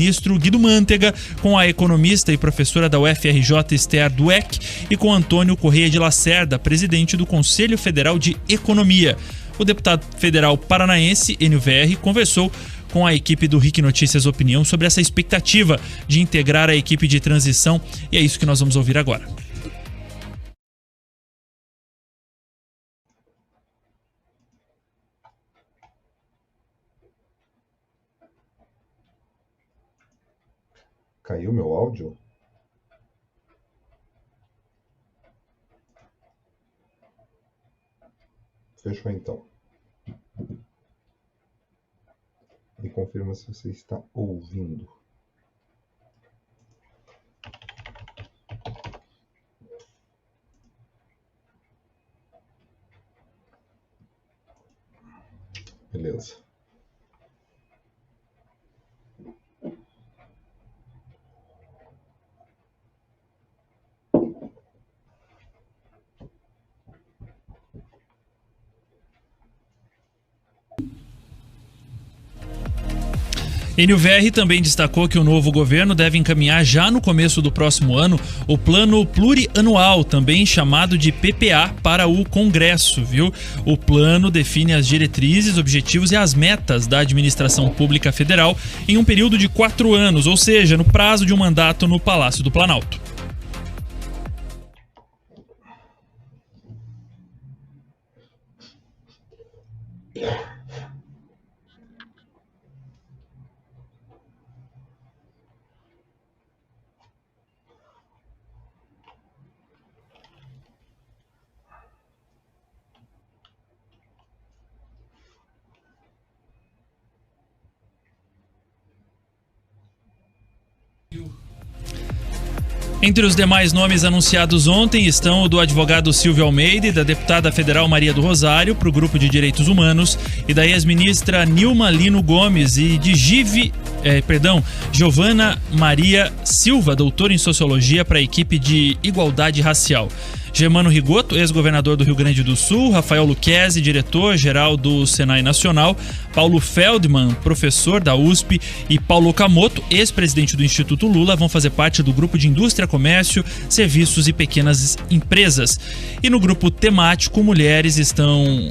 ministro Guido Mantega, com a economista e professora da UFRJ Esther Dweck e com Antônio Correia de Lacerda, presidente do Conselho Federal de Economia. O deputado federal paranaense, Enio VR, conversou com a equipe do RIC Notícias Opinião sobre essa expectativa de integrar a equipe de transição, e é isso que nós vamos ouvir agora. Caiu meu áudio? Fechou então. Me confirma se você está ouvindo. Beleza. Enio VR também destacou que o novo governo deve encaminhar já no começo do próximo ano o Plano Plurianual, também chamado de PPA, para o Congresso, viu? O plano define as diretrizes, objetivos e as metas da administração pública federal em um período de 4 anos, ou seja, no prazo de um mandato no Palácio do Planalto. Entre os demais nomes anunciados ontem estão o do advogado Silvio Almeida e da deputada federal Maria do Rosário para o Grupo de Direitos Humanos e da ex-ministra Nilma Lino Gomes e de Giovana Maria Silva, doutora em Sociologia, para a equipe de Igualdade Racial. Germano Rigoto, ex-governador do Rio Grande do Sul, Rafael Lucchesi, diretor-geral do Senai Nacional, Paulo Feldman, professor da USP, e Paulo Okamoto, ex-presidente do Instituto Lula, vão fazer parte do Grupo de Indústria, Comércio, Serviços e Pequenas Empresas. E no grupo temático Mulheres estão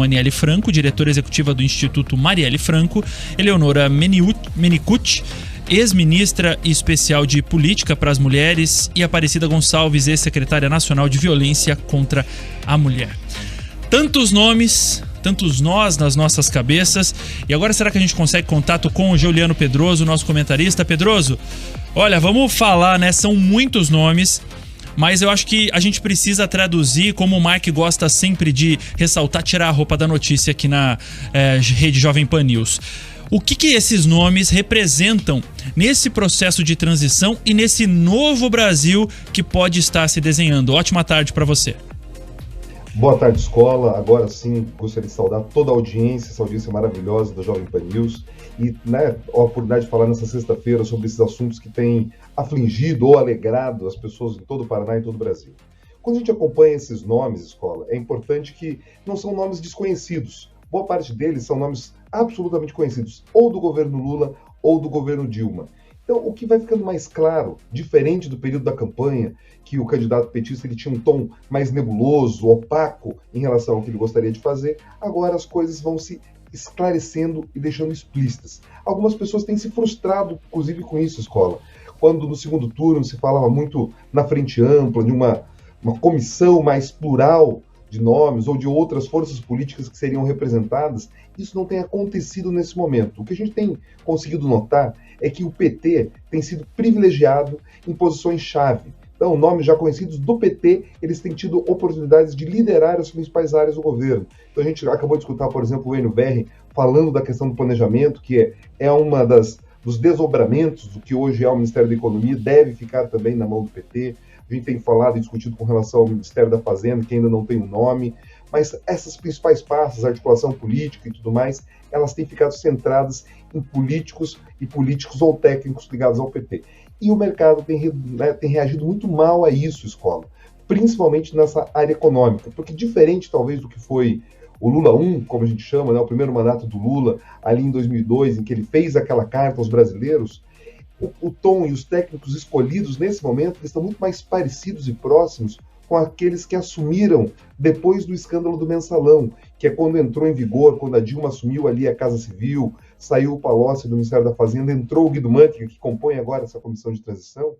Aniele Franco, diretora executiva do Instituto Marielle Franco, Eleonora Menicucci, ex-ministra especial de Política para as Mulheres, e Aparecida Gonçalves, ex-secretária nacional de Violência contra a Mulher. Tantos nomes, tantos nós nas nossas cabeças. E agora será que a gente consegue contato com o Giuliano Pedroso, nosso comentarista? Pedroso, olha, vamos falar, né? São muitos nomes, mas eu acho que a gente precisa traduzir, como o Mike gosta sempre de ressaltar, tirar a roupa da notícia aqui na Rede Jovem Pan News. O que esses nomes representam nesse processo de transição e nesse novo Brasil que pode estar se desenhando? Ótima tarde para você. Boa tarde, escola. Agora sim, gostaria de saudar toda a audiência, essa audiência maravilhosa da Jovem Pan News. E a oportunidade de falar nessa sexta-feira sobre esses assuntos que têm afligido ou alegrado as pessoas em todo o Paraná e em todo o Brasil. Quando a gente acompanha esses nomes, escola, é importante que não são nomes desconhecidos. Boa parte deles são nomes absolutamente conhecidos, ou do governo Lula ou do governo Dilma. Então, o que vai ficando mais claro, diferente do período da campanha, que o candidato petista ele tinha um tom mais nebuloso, opaco em relação ao que ele gostaria de fazer, agora as coisas vão se esclarecendo e deixando explícitas. Algumas pessoas têm se frustrado, inclusive, com isso, escola. Quando no segundo turno se falava muito na frente ampla, de uma comissão mais plural de nomes ou de outras forças políticas que seriam representadas, isso não tem acontecido nesse momento. O que a gente tem conseguido notar é que o PT tem sido privilegiado em posições-chave. Então, nomes já conhecidos do PT, eles têm tido oportunidades de liderar as principais áreas do governo. Então, a gente acabou de escutar, por exemplo, o Enio VR falando da questão do planejamento, que é uma dos desdobramentos do que hoje é o Ministério da Economia, deve ficar também na mão do PT. A gente tem falado e discutido com relação ao Ministério da Fazenda, que ainda não tem um nome, mas essas principais pastas, articulação política e tudo mais, elas têm ficado centradas em políticos e políticos ou técnicos ligados ao PT. E o mercado tem reagido muito mal a isso, escola, principalmente nessa área econômica, porque diferente talvez do que foi o Lula 1, como a gente chama, né, o primeiro mandato do Lula, ali em 2002, em que ele fez aquela carta aos brasileiros, o tom e os técnicos escolhidos nesse momento estão muito mais parecidos e próximos com aqueles que assumiram depois do escândalo do Mensalão, que é quando entrou em vigor, quando a Dilma assumiu ali a Casa Civil, saiu o Palocci do Ministério da Fazenda, entrou o Guido Mantega, que compõe agora essa comissão de transição.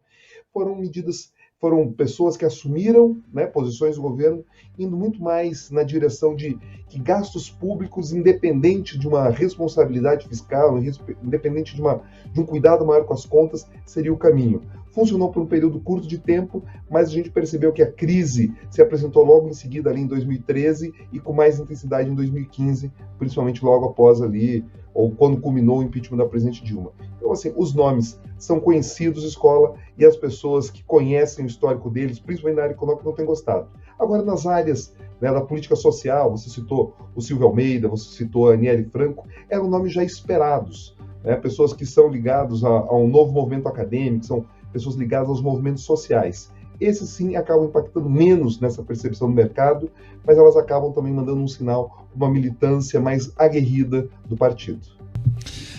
Foram pessoas que assumiram, né, posições do governo, indo muito mais na direção de que gastos públicos, independente de uma responsabilidade fiscal, independente de um cuidado maior com as contas, seria o caminho. Funcionou por um período curto de tempo, mas a gente percebeu que a crise se apresentou logo em seguida ali em 2013 e com mais intensidade em 2015, principalmente logo após ali, ou quando culminou o impeachment da presidente Dilma. Então, assim, os nomes são conhecidos, escola, e as pessoas que conhecem o histórico deles, principalmente na área econômica, não têm gostado. Agora, nas áreas, né, da política social, você citou o Silvio Almeida, você citou a Aniele Franco, eram nomes já esperados, né, pessoas que são ligados a um novo movimento acadêmico, são pessoas ligadas aos movimentos sociais. Esses, sim, acabam impactando menos nessa percepção do mercado, mas elas acabam também mandando um sinal, uma militância mais aguerrida do partido.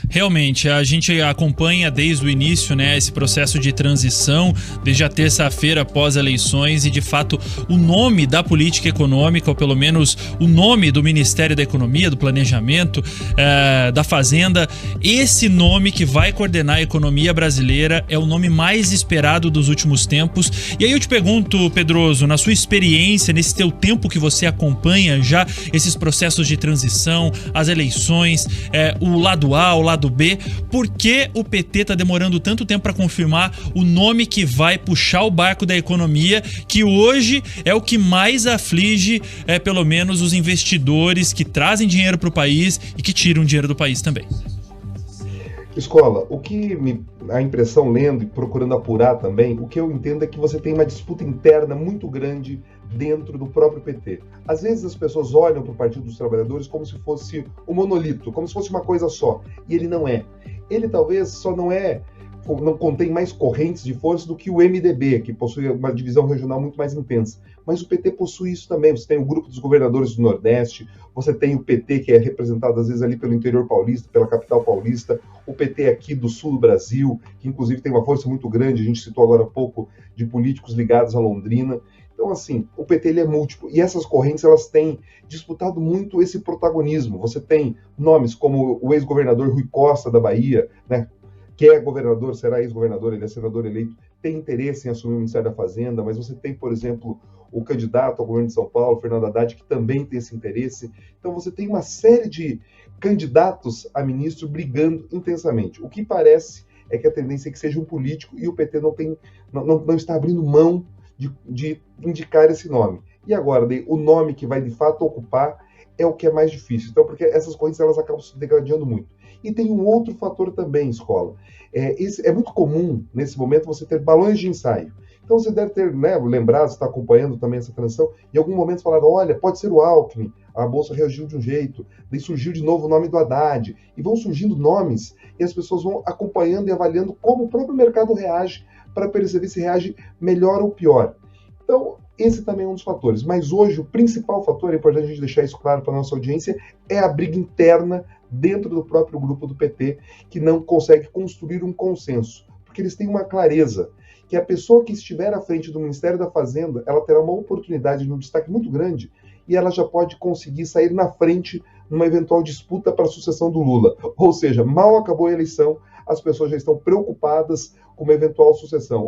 Realmente, a gente acompanha desde o início, né, esse processo de transição, desde a terça-feira após eleições, e de fato o nome da política econômica, ou pelo menos o nome do Ministério da Economia, do Planejamento, da Fazenda, esse nome que vai coordenar a economia brasileira é o nome mais esperado dos últimos tempos. E aí eu te pergunto, Pedroso, na sua experiência, nesse teu tempo que você acompanha já esses processos de transição, as eleições, o lado A, o lado B, por que o PT está demorando tanto tempo para confirmar o nome que vai puxar o barco da economia, que hoje é o que mais aflige, pelo menos, os investidores que trazem dinheiro para o país e que tiram dinheiro do país também? Escola, a impressão lendo e procurando apurar também, o que eu entendo é que você tem uma disputa interna muito grande dentro do próprio PT. Às vezes as pessoas olham para o Partido dos Trabalhadores como se fosse um monolito, como se fosse uma coisa só, e ele não é. Ele talvez só não contém mais correntes de força do que o MDB, que possui uma divisão regional muito mais intensa. Mas o PT possui isso também. Você tem o grupo dos governadores do Nordeste, você tem o PT que é representado às vezes ali pelo interior paulista, pela capital paulista, o PT aqui do sul do Brasil, que inclusive tem uma força muito grande, a gente citou agora há pouco, de políticos ligados a Londrina. Então, assim, o PT ele é múltiplo, e essas correntes elas têm disputado muito esse protagonismo. Você tem nomes como o ex-governador Rui Costa da Bahia, né, que é governador, será ex-governador, ele é senador eleito, tem interesse em assumir o Ministério da Fazenda, mas você tem, por exemplo, o candidato ao governo de São Paulo, Fernando Haddad, que também tem esse interesse. Então você tem uma série de candidatos a ministro brigando intensamente. O que parece é que a tendência é que seja um político, e o PT não está abrindo mão de indicar esse nome. E agora, o nome que vai de fato ocupar é o que é mais difícil. Então, porque essas correntes elas acabam se degradando muito. E tem um outro fator também, escola. É muito comum, nesse momento, você ter balões de ensaio. Então, você deve ter, né, lembrado, você está acompanhando também essa transição, em algum momento falaram, olha, pode ser o Alckmin, a Bolsa reagiu de um jeito, daí surgiu de novo o nome do Haddad, e vão surgindo nomes, e as pessoas vão acompanhando e avaliando como o próprio mercado reage, para perceber se reage melhor ou pior. Então, esse também é um dos fatores. Mas hoje, o principal fator, é importante a gente deixar isso claro para a nossa audiência, é a briga interna dentro do próprio grupo do PT, que não consegue construir um consenso. Porque eles têm uma clareza, que a pessoa que estiver à frente do Ministério da Fazenda, ela terá uma oportunidade de um destaque muito grande, e ela já pode conseguir sair na frente numa eventual disputa para a sucessão do Lula. Ou seja, mal acabou a eleição, as pessoas já estão preocupadas com uma eventual sucessão.